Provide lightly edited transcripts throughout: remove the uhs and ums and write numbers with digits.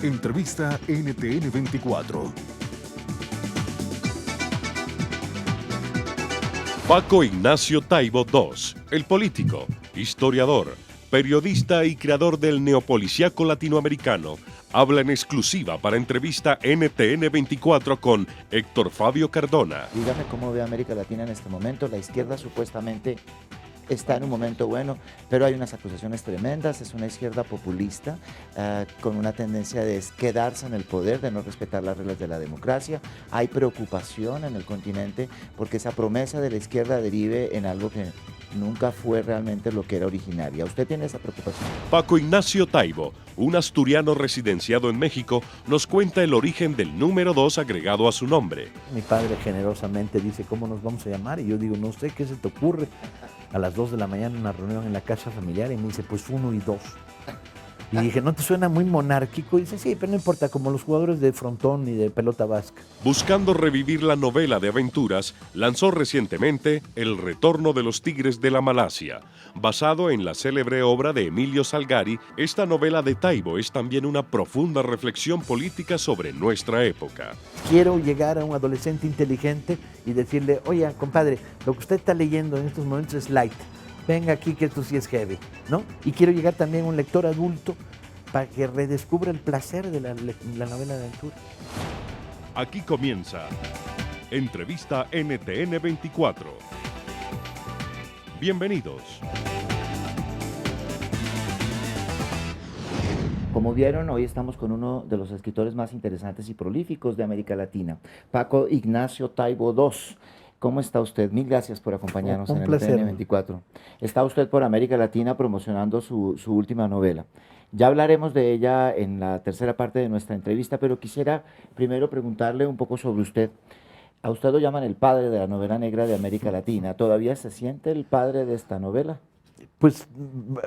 Entrevista NTN 24. Paco Ignacio Taibo II, el político, historiador, periodista y creador del neopolicíaco latinoamericano, habla en exclusiva para entrevista NTN 24 con Héctor Fabio Cardona. Dígame cómo ve América Latina en este momento. La izquierda supuestamente está en un momento bueno, pero hay unas acusaciones tremendas. Es una izquierda populista con una tendencia de quedarse en el poder, de no respetar las reglas de la democracia. Hay preocupación en el continente porque esa promesa de la izquierda derive en algo que nunca fue realmente lo que era originaria. ¿Usted tiene esa preocupación? Paco Ignacio Taibo, un asturiano residenciado en México, nos cuenta el origen del número 2 agregado a su nombre. Mi padre generosamente dice, ¿cómo nos vamos a llamar? Y yo digo, no sé, ¿qué se te ocurre? A las 2 de la mañana una reunión en la casa familiar y me dice, pues 1 y 2. Y dije, ¿no te suena muy monárquico? Y dice, sí, pero no importa, como los jugadores de frontón y de pelota vasca. Buscando revivir la novela de aventuras, lanzó recientemente El retorno de los tigres de la Malasia. Basado en la célebre obra de Emilio Salgari, esta novela de Taibo es también una profunda reflexión política sobre nuestra época. Quiero llegar a un adolescente inteligente y decirle, oye, compadre, lo que usted está leyendo en estos momentos es light. Venga aquí que esto sí es heavy, ¿no? Y quiero llegar también a un lector adulto para que redescubra el placer de la novela de aventura. Aquí comienza Entrevista NTN 24. Bienvenidos. Como vieron, hoy estamos con uno de los escritores más interesantes y prolíficos de América Latina, Paco Ignacio Taibo II. ¿Cómo está usted? Mil gracias por acompañarnos en el NTN 24. Está usted por América Latina promocionando su última novela. Ya hablaremos de ella en la tercera parte de nuestra entrevista, pero quisiera primero preguntarle un poco sobre usted. A usted lo llaman el padre de la novela negra de América Latina. ¿Todavía se siente el padre de esta novela? Pues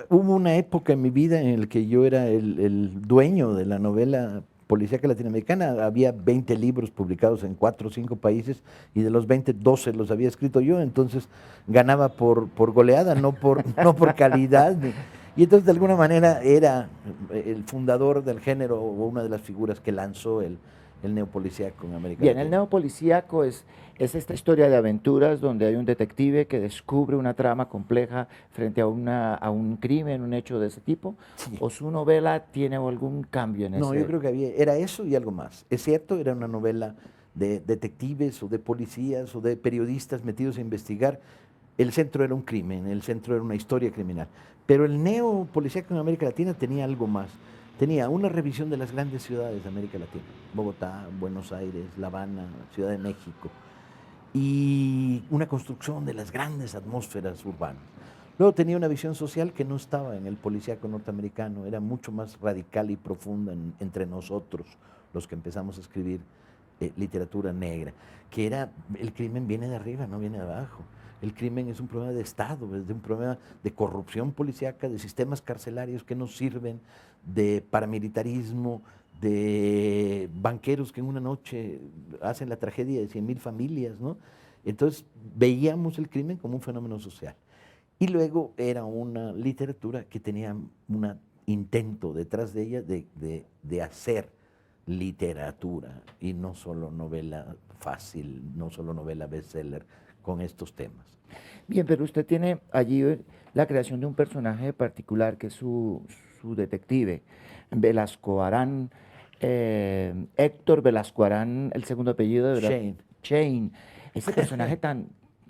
hubo una época en mi vida en la que yo era el dueño de la novela policíaca latinoamericana. Había 20 libros publicados en 4 o 5 países y de los 20, 12 los había escrito yo, entonces ganaba por goleada, no por calidad. Y entonces de alguna manera era el fundador del género o una de las figuras que lanzó el neopolicíaco en América Latina. Bien, el neopolicíaco es esta historia de aventuras donde hay un detective que descubre una trama compleja frente a un crimen, un hecho de ese tipo. Sí. ¿O su novela tiene algún cambio en eso? No, yo creo que era eso y algo más. Es cierto, era una novela de detectives o de policías o de periodistas metidos a investigar. El centro era un crimen, el centro era una historia criminal. Pero el neopolicíaco en América Latina tenía algo más. Tenía una revisión de las grandes ciudades de América Latina, Bogotá, Buenos Aires, La Habana, Ciudad de México, y una construcción de las grandes atmósferas urbanas. Luego tenía una visión social que no estaba en el policíaco norteamericano, era mucho más radical y profunda entre nosotros, los que empezamos a escribir literatura negra, que era, el crimen viene de arriba, no viene de abajo. El crimen es un problema de Estado, es un problema de corrupción policíaca, de sistemas carcelarios que no sirven, de paramilitarismo, de banqueros que en una noche hacen la tragedia de 100,000 familias, ¿no? Entonces veíamos el crimen como un fenómeno social. Y luego era una literatura que tenía un intento detrás de ella de hacer literatura y no solo novela fácil, no solo novela bestseller con estos temas. Bien, pero usted tiene allí la creación de un personaje particular que es su detective, Velasco Arán, Héctor Velasco Arán, el segundo apellido de verdad. Shane. Ese personaje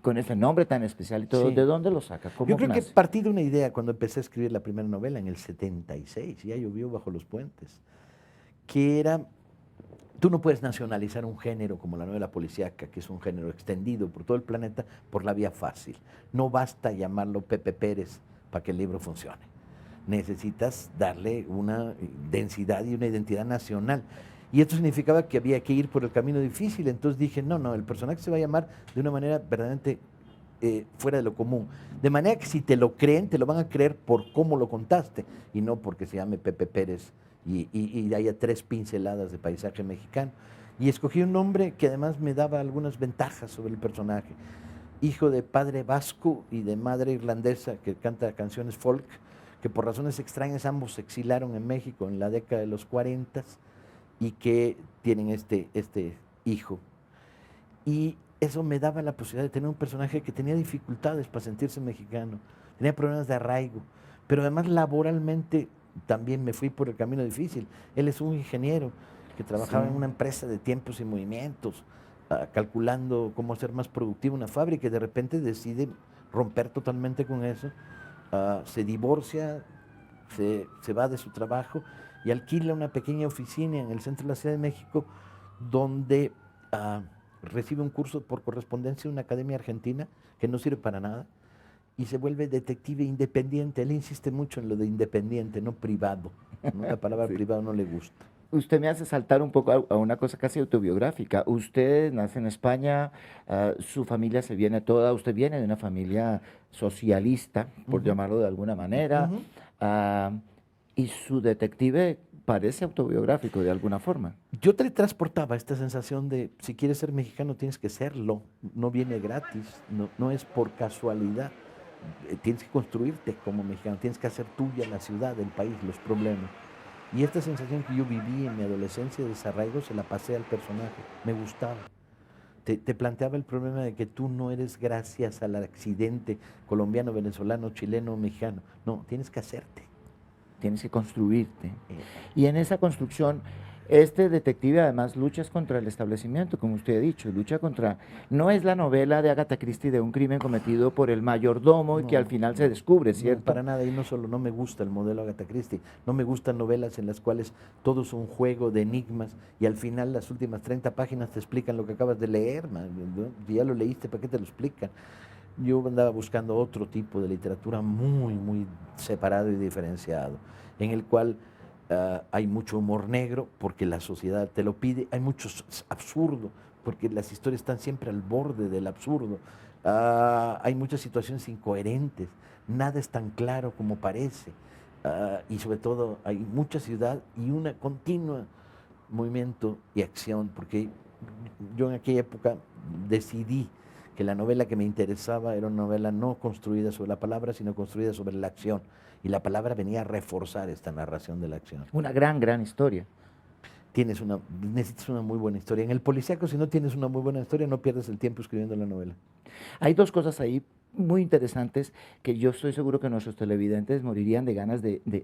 con ese nombre tan especial y todo, sí. ¿De dónde lo saca? ¿Cómo Yo creo nace? que partí de una idea cuando empecé a escribir la primera novela en el 76, ya llovió bajo los puentes, que era, tú no puedes nacionalizar un género como la novela policíaca, que es un género extendido por todo el planeta, por la vía fácil. No basta llamarlo Pepe Pérez para que el libro funcione. Necesitas darle una densidad y una identidad nacional. Y esto significaba que había que ir por el camino difícil. Entonces dije, no, el personaje se va a llamar de una manera verdaderamente fuera de lo común. De manera que si te lo creen, te lo van a creer por cómo lo contaste y no porque se llame Pepe Pérez y haya 3 pinceladas de paisaje mexicano. Y escogí un nombre que además me daba algunas ventajas sobre el personaje. Hijo de padre vasco y de madre irlandesa que canta canciones folk, que por razones extrañas ambos se exilaron en México en la década de los 40 y que tienen este hijo. Y eso me daba la posibilidad de tener un personaje que tenía dificultades para sentirse mexicano, tenía problemas de arraigo, pero además laboralmente también me fui por el camino difícil. Él es un ingeniero que trabajaba en una empresa de tiempos y movimientos, calculando cómo hacer más productiva una fábrica, y de repente decide romper totalmente con eso, se divorcia, se va de su trabajo y alquila una pequeña oficina en el centro de la Ciudad de México, donde recibe un curso por correspondencia de una academia argentina que no sirve para nada, y se vuelve detective independiente. Él insiste mucho en lo de independiente, no privado, ¿no? La palabra privado no le gusta. Usted me hace saltar un poco a una cosa casi autobiográfica. Usted nace en España, su familia se viene toda, usted viene de una familia socialista, por llamarlo de alguna manera, y su detective parece autobiográfico de alguna forma. Yo te transportaba esta sensación de, si quieres ser mexicano tienes que serlo, no viene gratis, no es por casualidad. Tienes que construirte como mexicano, tienes que hacer tuya la ciudad, el país, los problemas. Y esta sensación que yo viví en mi adolescencia de desarraigo se la pasé al personaje, me gustaba. Te planteaba el problema de que tú no eres gracias al accidente colombiano, venezolano, chileno, mexicano. No, tienes que hacerte. Tienes que construirte. Y en esa construcción, este detective además lucha contra el establecimiento, como usted ha dicho, lucha contra... No es la novela de Agatha Christie de un crimen cometido por el mayordomo y que al final se descubre, ¿cierto? No, para nada, y no solo no me gusta el modelo Agatha Christie, no me gustan novelas en las cuales todo es un juego de enigmas y al final las últimas 30 páginas te explican lo que acabas de leer, man, ¿no? Si ya lo leíste, ¿para qué te lo explican? Yo andaba buscando otro tipo de literatura muy separado y diferenciado, en el cual hay mucho humor negro porque la sociedad te lo pide, hay mucho absurdo porque las historias están siempre al borde del absurdo, hay muchas situaciones incoherentes, nada es tan claro como parece, y sobre todo hay mucha ciudad y una continua movimiento y acción, porque yo en aquella época decidí que la novela que me interesaba era una novela no construida sobre la palabra, sino construida sobre la acción. Y la palabra venía a reforzar esta narración de la acción. Una gran historia. Necesitas una muy buena historia. En el policíaco, si no tienes una muy buena historia, no pierdes el tiempo escribiendo la novela. Hay dos cosas ahí muy interesantes que yo estoy seguro que nuestros televidentes morirían de ganas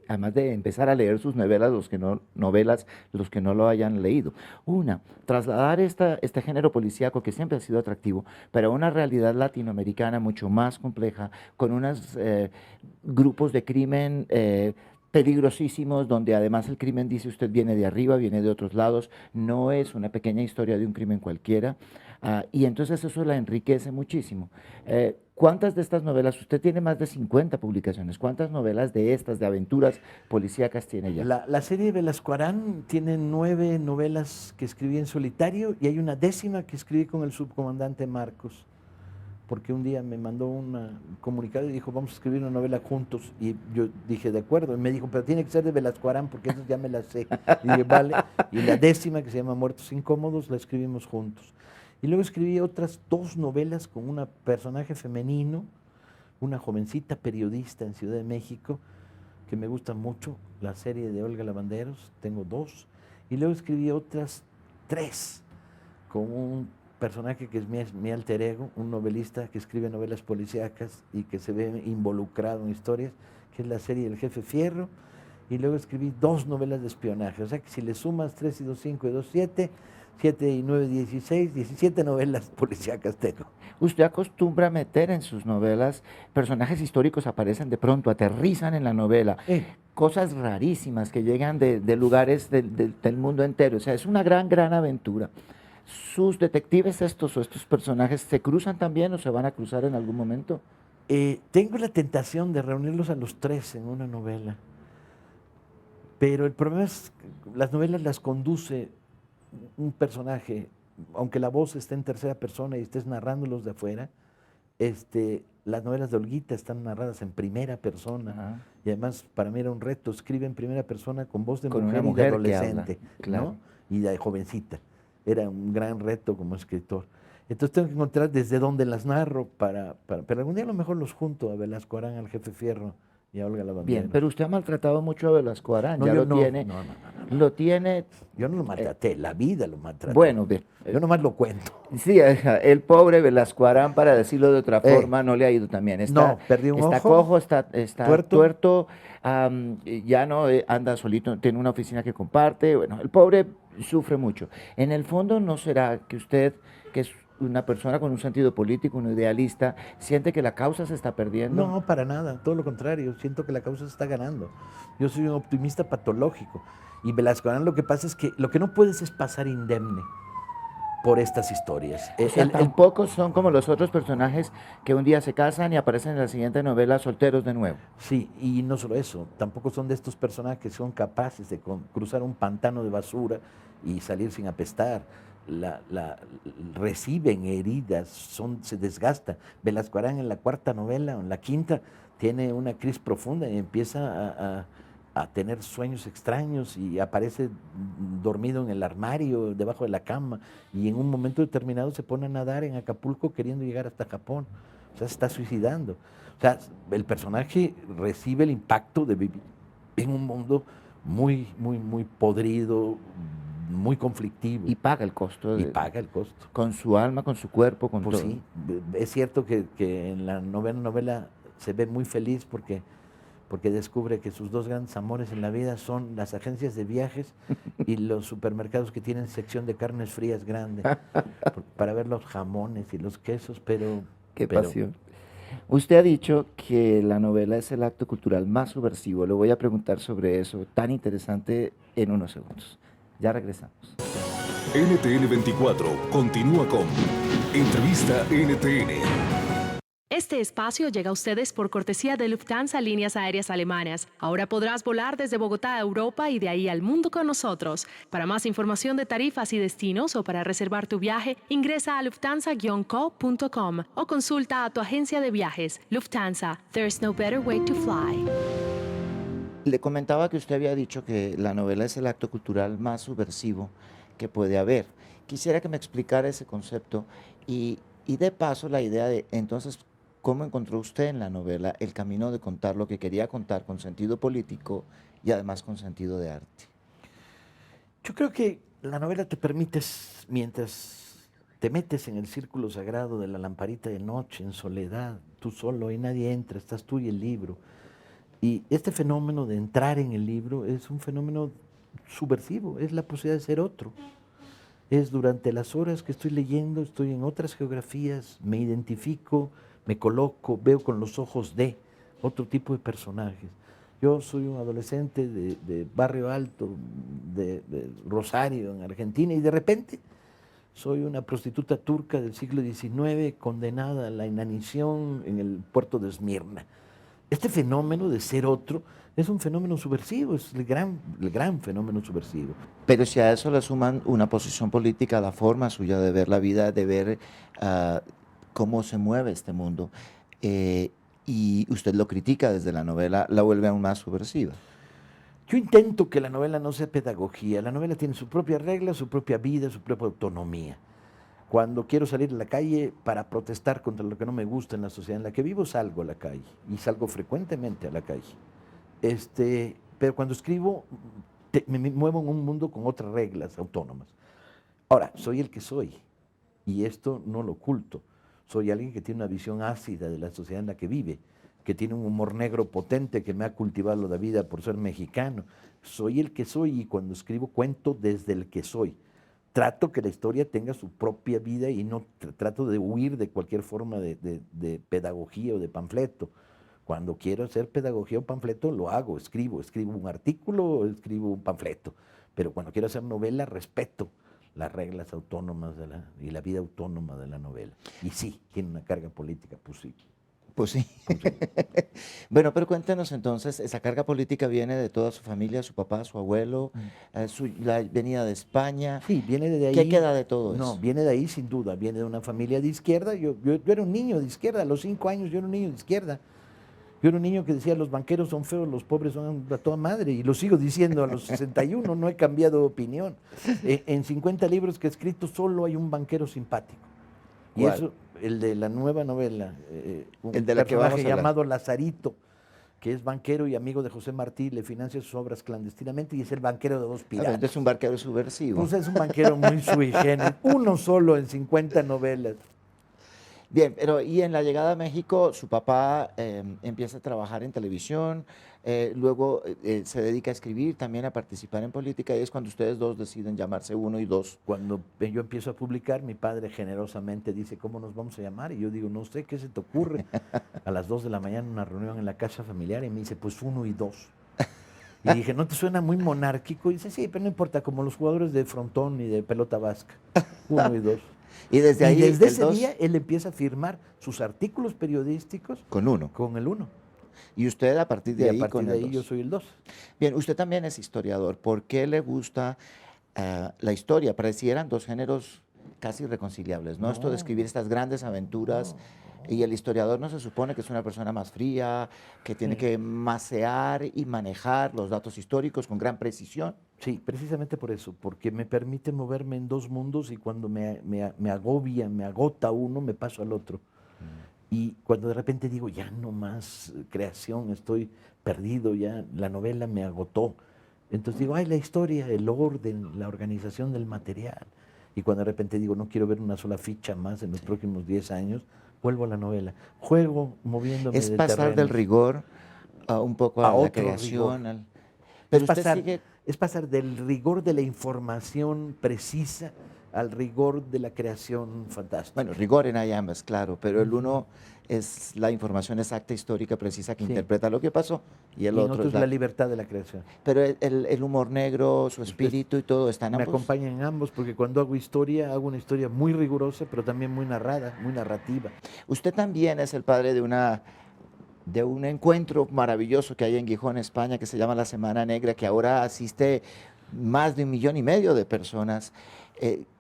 además de empezar a leer sus novelas, los que no lo hayan leído. Una, trasladar este género policíaco que siempre ha sido atractivo, pero a una realidad latinoamericana mucho más compleja, con unos grupos de crimen peligrosísimos, donde además el crimen, dice usted, viene de arriba, viene de otros lados, no es una pequeña historia de un crimen cualquiera, y entonces eso la enriquece muchísimo. ¿Cuántas de estas novelas, usted tiene más de 50 publicaciones, cuántas novelas de estas, de aventuras policíacas tiene ya? La serie de Velasco Arán tiene 9 novelas que escribí en solitario y hay una 10ª que escribí con el subcomandante Marcos, porque un día me mandó un comunicado y dijo, vamos a escribir una novela juntos, y yo dije, de acuerdo, y me dijo, pero tiene que ser de Velasco Arán, porque eso ya me la sé. Y dije, vale, y la 10ª, que se llama Muertos Incómodos, la escribimos juntos. Y luego escribí otras 2 novelas con un personaje femenino, una jovencita periodista en Ciudad de México, que me gusta mucho, la serie de Olga Lavanderos, tengo 2, y luego escribí otras 3 con un personaje que es mi alter ego, un novelista que escribe novelas policíacas y que se ve involucrado en historias, que es la serie El Jefe Fierro, y luego escribí 2 novelas de espionaje, o sea que si le sumas 3 y 2, 5 y 2, 7, 7 y 9, 16, 17 novelas policíacas tengo. Usted acostumbra a meter en sus novelas, personajes históricos aparecen de pronto, aterrizan en la novela, cosas rarísimas que llegan de lugares del mundo entero, o sea, es una gran aventura. ¿Sus detectives estos personajes se cruzan también o se van a cruzar en algún momento? Tengo la tentación de reunirlos a los 3 en una novela, pero el problema es que las novelas las conduce un personaje, aunque la voz esté en tercera persona y estés narrándolos de afuera, las novelas de Olguita están narradas en primera persona, y además para mí era un reto, escribe en primera persona con voz de mujer y de adolescente, claro, ¿no? Y de jovencita. Era un gran reto como escritor. Entonces tengo que encontrar desde dónde las narro, pero algún día a lo mejor los junto a Velasco Arán, al Jefe Fierro Y a Olga Lavandero. Bien, pero usted ha maltratado mucho a Velasco Arán, No, ya yo lo tiene. Lo tiene. Yo no lo maltraté, la vida lo maltrató. Bueno, bien. Yo nomás lo cuento. Sí, el pobre Velasco Arán, para decirlo de otra forma, no le ha ido tan bien. No, perdió un está ojo. Cojo, está tuerto, ya no anda solito, tiene una oficina que comparte. Bueno, el pobre sufre mucho. En el fondo, ¿no será que usted, que es una persona con un sentido político, un idealista, siente que la causa se está perdiendo? No, para nada, todo lo contrario, siento que la causa se está ganando. Yo soy un optimista patológico. Y Velasco Arán, lo que pasa es que lo que no puedes es pasar indemne por estas historias. O sea, tampoco son como los otros personajes que un día se casan y aparecen en la siguiente novela solteros de nuevo. Sí, y no solo eso, tampoco son de estos personajes que son capaces de cruzar un pantano de basura y salir sin apestar. Reciben heridas, se desgasta. Velasco Arán en la cuarta novela, o en la quinta, tiene una crisis profunda y empieza a tener sueños extraños y aparece dormido en el armario, debajo de la cama, y en un momento determinado se pone a nadar en Acapulco queriendo llegar hasta Japón. O sea, se está suicidando. O sea, el personaje recibe el impacto de vivir en un mundo muy, muy, muy podrido, muy conflictivo. Y paga el costo. Y paga el costo. Con su alma, con su cuerpo, con todo. Sí, es cierto que en la novena novela se ve muy feliz porque descubre que sus dos grandes amores en la vida son las agencias de viajes y los supermercados que tienen sección de carnes frías grande, para ver los jamones y los quesos, pero... Qué pasión. Usted ha dicho que la novela es el acto cultural más subversivo. Le voy a preguntar sobre eso, tan interesante, en unos segundos. Ya regresamos. NTN 24 continúa con Entrevista NTN. Este espacio llega a ustedes por cortesía de Lufthansa Líneas Aéreas Alemanas. Ahora podrás volar desde Bogotá a Europa y de ahí al mundo con nosotros. Para más información de tarifas y destinos o para reservar tu viaje, ingresa a lufthansa-co.com o consulta a tu agencia de viajes. Lufthansa, there's no better way to fly. Le comentaba que usted había dicho que la novela es el acto cultural más subversivo que puede haber. Quisiera que me explicara ese concepto y de paso la idea de, entonces, ¿cómo encontró usted en la novela el camino de contar lo que quería contar con sentido político y además con sentido de arte? Yo creo que la novela te permite, mientras te metes en el círculo sagrado de la lamparita de noche, en soledad, tú solo y nadie entra, estás tú y el libro. Y este fenómeno de entrar en el libro es un fenómeno subversivo, es la posibilidad de ser otro. Es durante las horas que estoy leyendo, estoy en otras geografías, me identifico, me coloco, veo con los ojos de otro tipo de personajes. Yo soy un adolescente de Barrio Alto, de Rosario, en Argentina, y de repente soy una prostituta turca del siglo XIX condenada a la inanición en el puerto de Esmirna. Este fenómeno de ser otro es un fenómeno subversivo, es el gran fenómeno subversivo. Pero si a eso le suman una posición política, la forma suya de ver la vida, de ver cómo se mueve este mundo, y usted lo critica desde la novela, la vuelve aún más subversiva. Yo intento que la novela no sea pedagogía, la novela tiene su propia regla, su propia vida, su propia autonomía. Cuando quiero salir a la calle para protestar contra lo que no me gusta en la sociedad en la que vivo, salgo a la calle, y salgo frecuentemente a la calle. Pero cuando escribo, me muevo en un mundo con otras reglas autónomas. Ahora, soy el que soy, y esto no lo oculto. Soy alguien que tiene una visión ácida de la sociedad en la que vive, que tiene un humor negro potente que me ha cultivado la vida por ser mexicano. Soy el que soy y cuando escribo cuento desde el que soy. Trato que la historia tenga su propia vida y no trato de huir de cualquier forma de pedagogía o de panfleto. Cuando quiero hacer pedagogía o panfleto, lo hago, escribo un artículo, escribo un panfleto. Pero cuando quiero hacer novela, respeto las reglas autónomas y la vida autónoma de la novela. Y sí, tiene una carga política, pues sí. Pues sí. Bueno, pero cuéntenos entonces, esa carga política viene de toda su familia, su papá, su abuelo, la venida de España. Sí, viene de ahí. ¿Qué queda de todo eso? No, viene de ahí sin duda, viene de una familia de izquierda. Yo era un niño de izquierda, a los 5 años yo era un niño de izquierda. Yo era un niño que decía, los banqueros son feos, los pobres son a toda madre, y lo sigo diciendo a los 61, no he cambiado de opinión. En 50 libros que he escrito solo hay un banquero simpático. ¿Cuál? Y eso, el de la nueva novela, un el de la que vamos a personaje hablar. llamado Lazarito, que es banquero y amigo de José Martí, le financia sus obras clandestinamente y es el banquero de dos piratas. Es un banquero subversivo. Pues es un banquero muy sui generis, uno solo en 50 novelas. Bien, pero y en la llegada a México, su papá empieza a trabajar en televisión, luego se dedica a escribir, también a participar en política, y es cuando ustedes dos deciden llamarse Uno y Dos. Cuando yo empiezo a publicar, mi padre generosamente dice, ¿cómo nos vamos a llamar? Y yo digo, no sé, ¿qué se te ocurre? A las 2 de la mañana una reunión en la casa familiar y me dice, pues Uno y Dos. Y dije, ¿no te suena muy monárquico? Y dice, sí, pero no importa, como los jugadores de frontón y de pelota vasca, Uno y Dos. Y desde ahí, desde ese día él empieza a firmar sus artículos periodísticos con Uno. Con el Uno. Y usted a partir de ahí con el 2. A partir de ahí yo soy el 2. Bien, usted también es historiador. ¿Por qué le gusta la historia? Parecieran dos géneros casi irreconciliables, ¿no? Esto de escribir estas grandes aventuras. Y el historiador no se supone que es una persona más fría, que tiene que macear y manejar los datos históricos con gran precisión. Sí, precisamente por eso, porque me permite moverme en dos mundos y cuando me agobia, me agota uno, me paso al otro. Y cuando de repente digo, ya no más creación, estoy perdido, ya la novela me agotó. Entonces digo, ay, la historia, el orden, la organización del material. Y cuando de repente digo, no quiero ver una sola ficha más en los próximos 10 años, vuelvo a la novela. Juego moviéndome Es pasar del rigor un poco a la creación. Pero es pasar del rigor de la información precisa al rigor de la creación fantástica. Bueno, rigor en ambas, claro, pero el uno es la información exacta, histórica, precisa, que interpreta lo que pasó, y el otro es la libertad de la creación. Pero el humor negro, su espíritu y todo está en ambos. Me acompañan en ambos, porque cuando hago historia, hago una historia muy rigurosa, pero también muy narrada, muy narrativa. Usted también es el padre de un encuentro maravilloso que hay en Gijón, España, que se llama la Semana Negra, que ahora asiste más de 1,5 millones de personas.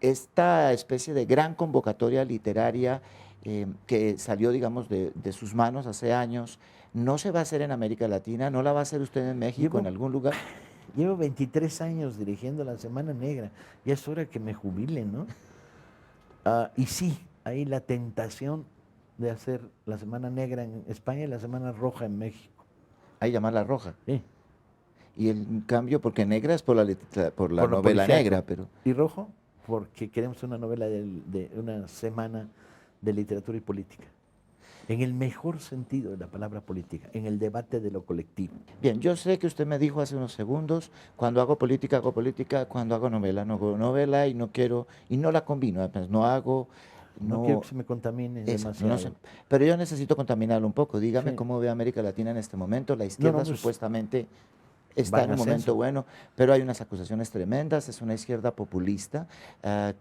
Esta especie de gran convocatoria literaria que salió, digamos, de sus manos hace años, no se va a hacer en América Latina, no la va a hacer usted en México, en algún lugar. Llevo 23 años dirigiendo la Semana Negra, ya es hora que me jubile, ¿no? Y sí, hay la tentación de hacer la Semana Negra en España y la Semana Roja en México. Hay llamarla roja. Sí. Y el cambio, porque negra es por la novela negra, pero... ¿Y rojo? Porque queremos una novela de una semana de literatura y política. En el mejor sentido de la palabra política, en el debate de lo colectivo. Bien, yo sé que usted me dijo hace unos segundos, cuando hago política, cuando hago novela, no hago novela y no quiero, y no la combino, no quiero que se me contamine demasiado. Pero yo necesito contaminarlo un poco. Dígame cómo ve América Latina en este momento. La izquierda supuestamente está en un momento bueno, pero hay unas acusaciones tremendas. Es una izquierda populista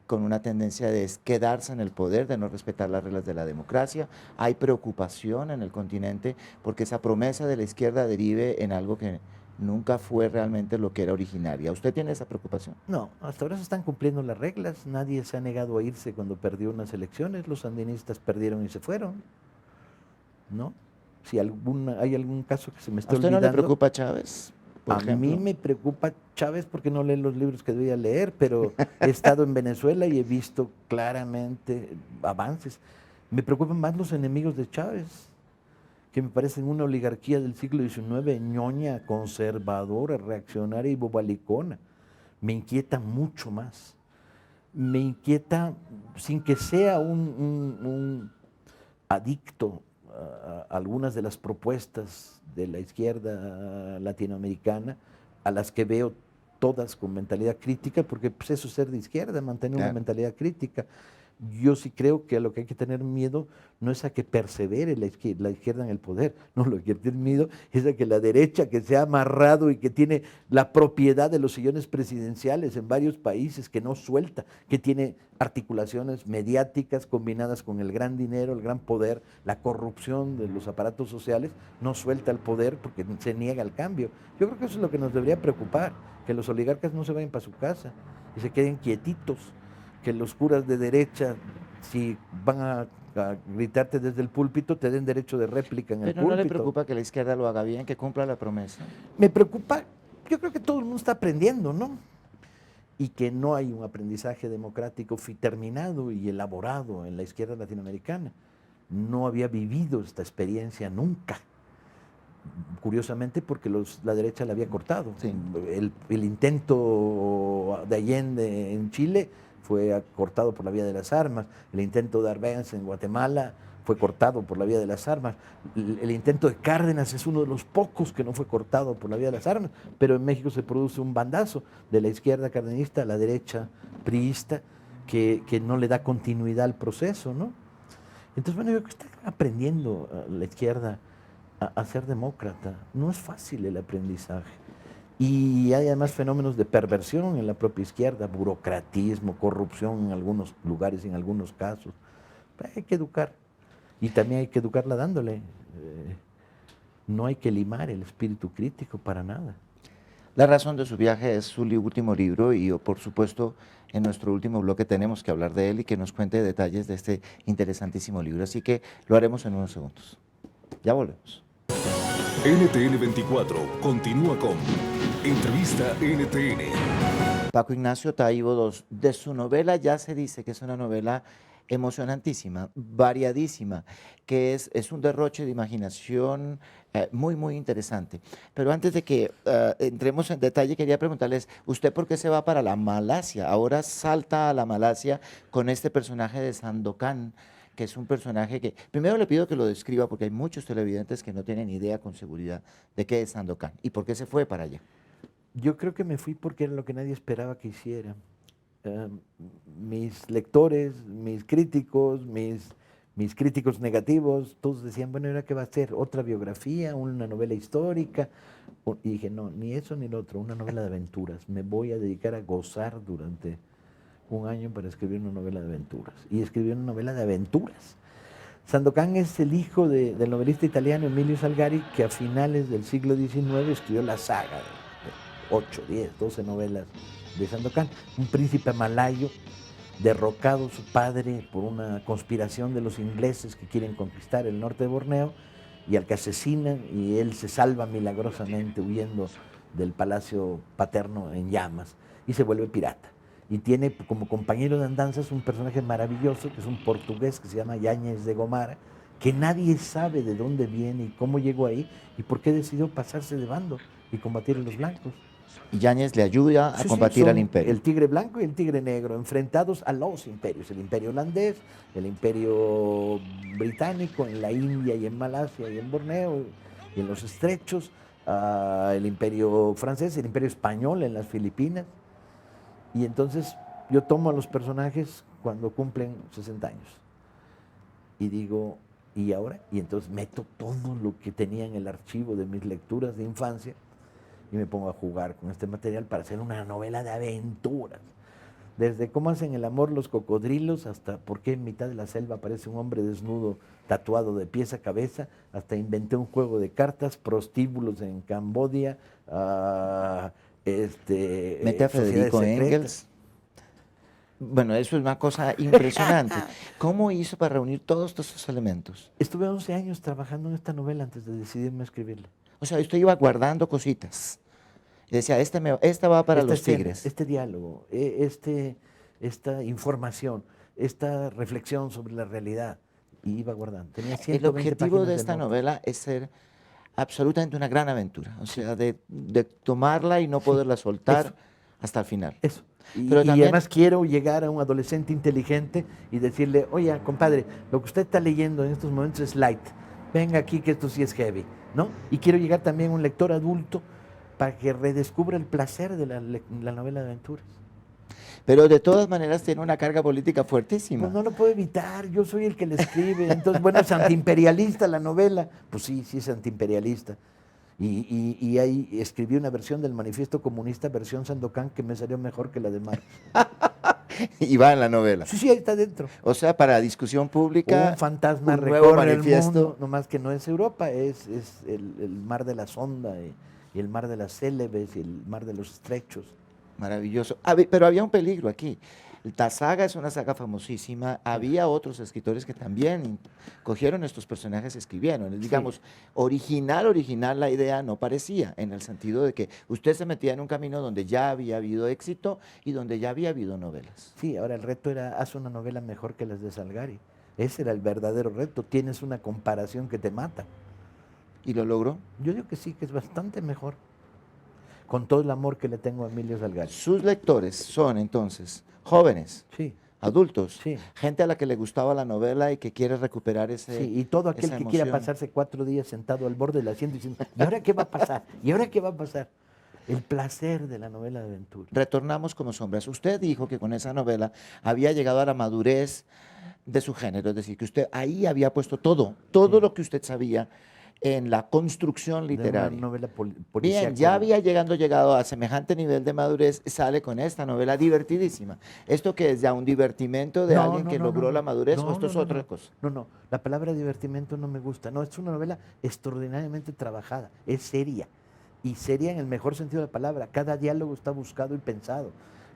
con una tendencia de quedarse en el poder, de no respetar las reglas de la democracia. Hay preocupación en el continente porque esa promesa de la izquierda derive en algo que nunca fue realmente lo que era originaria. ¿Usted tiene esa preocupación? No, hasta ahora se están cumpliendo las reglas. Nadie se ha negado a irse cuando perdió unas elecciones. Los sandinistas perdieron y se fueron, ¿no? Si hay algún caso que se me está olvidando. ¿A usted no le preocupa Chávez? A mí me preocupa Chávez porque no lee los libros que debía leer, pero he estado en Venezuela y he visto claramente avances. Me preocupan más los enemigos de Chávez, que me parecen una oligarquía del siglo XIX, ñoña, conservadora, reaccionaria y bobalicona. Me inquieta mucho más. Me inquieta, sin que sea un adicto a algunas de las propuestas de la izquierda latinoamericana, a las que veo todas con mentalidad crítica, porque pues, eso es ser de izquierda, mantener una mentalidad crítica. Yo sí creo que a lo que hay que tener miedo no es a que persevere la izquierda en el poder, no, lo que hay que tener miedo es a que la derecha, que se ha amarrado y que tiene la propiedad de los sillones presidenciales en varios países, que no suelta, que tiene articulaciones mediáticas combinadas con el gran dinero, el gran poder, la corrupción de los aparatos sociales, no suelta el poder porque se niega al cambio. Yo creo que eso es lo que nos debería preocupar, que los oligarcas no se vayan para su casa y se queden quietitos, que los curas de derecha, si van a gritarte desde el púlpito, te den derecho de réplica en el púlpito. ¿Pero no le preocupa que la izquierda lo haga bien, que cumpla la promesa? Me preocupa, yo creo que todo el mundo está aprendiendo, ¿no? Y que no hay un aprendizaje democrático terminado y elaborado en la izquierda latinoamericana. No había vivido esta experiencia nunca. curiosamente porque la derecha la había cortado. Sí. El intento de Allende en Chile fue cortado por la vía de las armas, el intento de Arbenz en Guatemala fue cortado por la vía de las armas, el intento de Cárdenas es uno de los pocos que no fue cortado por la vía de las armas, pero en México se produce un bandazo de la izquierda cardenista a la derecha priista que no le da continuidad al proceso, ¿no? Entonces, bueno, yo creo que está aprendiendo la izquierda a ser demócrata. No es fácil el aprendizaje. Y hay además fenómenos de perversión en la propia izquierda, burocratismo, corrupción en algunos lugares y en algunos casos. Pero hay que educar. Y también hay que educarla dándole. No hay que limar el espíritu crítico para nada. La razón de su viaje es su último libro y por supuesto en nuestro último bloque tenemos que hablar de él y que nos cuente detalles de este interesantísimo libro. Así que lo haremos en unos segundos. Ya volvemos. NTN 24 continúa con Entrevista NTN. Paco Ignacio Taibo II, de su novela ya se dice que es una novela emocionantísima, variadísima, que es un derroche de imaginación muy, muy interesante. Pero antes de que entremos en detalle, quería preguntarles, ¿usted por qué se va para la Malasia? Ahora salta a la Malasia con este personaje de Sandokan, que es un personaje que, primero le pido que lo describa porque hay muchos televidentes que no tienen idea con seguridad de qué es Sandokan y por qué se fue para allá. Yo creo que me fui porque era lo que nadie esperaba que hiciera. Mis lectores, mis críticos negativos, todos decían, bueno, ¿ahora qué va a ser? ¿Otra biografía? ¿Una novela histórica? Y dije, no, ni eso ni lo otro, una novela de aventuras. Me voy a dedicar a gozar durante un año para escribir una novela de aventuras. Y escribí una novela de aventuras. Sandokan es el hijo del novelista italiano Emilio Salgari, que a finales del siglo XIX escribió la saga de 8, 10, 12 novelas de Sandokan. Un príncipe malayo, derrocado su padre por una conspiración de los ingleses que quieren conquistar el norte de Borneo, y al que asesinan, y él se salva milagrosamente huyendo del palacio paterno en llamas, y se vuelve pirata. Y tiene como compañero de andanzas un personaje maravilloso, que es un portugués que se llama Yáñez de Gomara, que nadie sabe de dónde viene y cómo llegó ahí, y por qué decidió pasarse de bando y combatir a los blancos. Y Yáñez le ayuda a combatir al imperio. El tigre blanco y el tigre negro, enfrentados a los imperios, el imperio holandés, el imperio británico en la India y en Malasia y en Borneo y en los estrechos, el imperio francés, el imperio español en las Filipinas. Y entonces yo tomo a los personajes cuando cumplen 60 años y digo, ¿y ahora? Y entonces meto todo lo que tenía en el archivo de mis lecturas de infancia y me pongo a jugar con este material para hacer una novela de aventuras. Desde cómo hacen el amor los cocodrilos, hasta por qué en mitad de la selva aparece un hombre desnudo, tatuado de pies a cabeza, hasta inventé un juego de cartas, prostíbulos en Camboya, mete a Federico Engels. Bueno, eso es una cosa impresionante. ¿Cómo hizo para reunir todos estos elementos? Estuve 11 años trabajando en esta novela antes de decidirme a escribirla. O sea, usted iba guardando cositas. Y decía, esta va para los tigres. Este diálogo, esta información, esta reflexión sobre la realidad. Y iba guardando. Tenía 120 El objetivo de esta notas. novela es ser absolutamente una gran aventura. O sea, de tomarla y no poderla soltar hasta el final. Eso. Y también, además quiero llegar a un adolescente inteligente y decirle, oye, compadre, lo que usted está leyendo en estos momentos es light. Venga aquí que esto sí es heavy, ¿no? Y quiero llegar también a un lector adulto para que redescubra el placer de la novela de aventuras. Pero de todas maneras tiene una carga política fuertísima. Pues no lo puedo evitar, yo soy el que le escribe. Entonces, bueno, es antiimperialista la novela. Pues sí es antiimperialista. Y ahí escribí una versión del Manifiesto Comunista, versión Sandokan, que me salió mejor que la de Marx. Y va en la novela. Sí, ahí está dentro. O sea, para discusión pública, un fantasma un nuevo recorre manifiesto. el mundo, nomás que no es Europa, es el mar de la Sonda y el mar de las Célebes y el mar de los Estrechos. Maravilloso. Pero había un peligro aquí. La saga es una saga famosísima. Había otros escritores que también cogieron estos personajes y escribieron. Digamos, original la idea no parecía, en el sentido de que usted se metía en un camino donde ya había habido éxito y donde ya había habido novelas. Sí, ahora el reto era, haz una novela mejor que las de Salgari. Ese era el verdadero reto. Tienes una comparación que te mata. ¿Y lo logró? Yo digo que sí, que es bastante mejor. Con todo el amor que le tengo a Emilio Salgari. Sus lectores son entonces jóvenes, Sí. adultos, Sí. gente a la que le gustaba la novela y que quiere recuperar ese. Sí, y todo aquel esa que quiera emoción. pasarse 4 días sentado al borde del asiento diciendo, ¿y ahora qué va a pasar? ¿Y ahora qué va a pasar? El placer de la novela de aventura. Retornamos como sombras. Usted dijo que con esa novela había llegado a la madurez de su género, es decir, que usted ahí había puesto todo lo que usted sabía en la construcción De literaria. una novela Bien, policíaca. ya había llegado a semejante nivel de madurez, sale con esta novela divertidísima. ¿Esto que es ya un divertimento de alguien que logró la madurez o esto es otra cosa? No, la palabra divertimento no me gusta. No, es una novela extraordinariamente trabajada, es seria. Y seria en el mejor sentido de la palabra. Cada diálogo está buscado y pensado.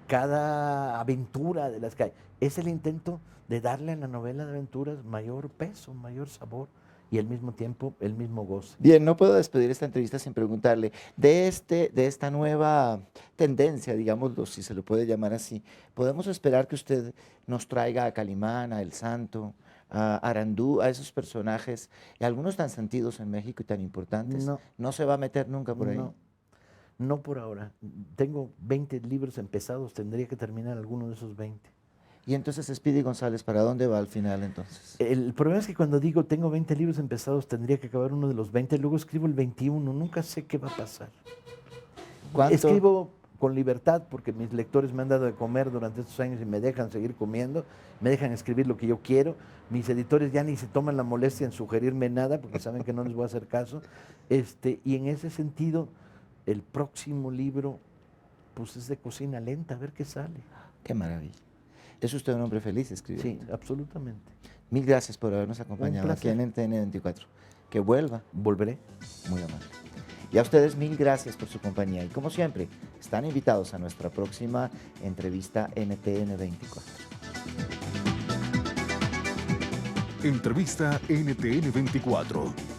Cada aventura de las que hay. Es el intento de darle a la novela de aventuras mayor peso, mayor sabor y al mismo tiempo el mismo goce. Bien, no puedo despedir esta entrevista sin preguntarle de esta nueva tendencia, digámoslo, si se lo puede llamar así. ¿Podemos esperar que usted nos traiga a Calimán, a El Santo, a Arandú, a esos personajes, y algunos tan sentidos en México y tan importantes? No se va a meter nunca por ahí. No por ahora. Tengo 20 libros empezados, tendría que terminar alguno de esos 20. Y entonces, Speedy González, ¿para dónde va al final entonces? El problema es que cuando digo tengo 20 libros empezados, tendría que acabar uno de los 20, luego escribo el 21, nunca sé qué va a pasar. ¿Cuánto? Escribo con libertad porque mis lectores me han dado de comer durante estos años y me dejan seguir comiendo, me dejan escribir lo que yo quiero. Mis editores ya ni se toman la molestia en sugerirme nada porque saben que no les voy a hacer caso. Y en ese sentido, el próximo libro pues es de cocina lenta, a ver qué sale. Qué maravilla. ¿Es usted un hombre feliz escribiendo? Sí, absolutamente. Mil gracias por habernos acompañado aquí en NTN 24. Que vuelva. Volveré. Muy amable. Y a ustedes mil gracias por su compañía. Y como siempre, están invitados a nuestra próxima entrevista NTN 24. Entrevista NTN 24.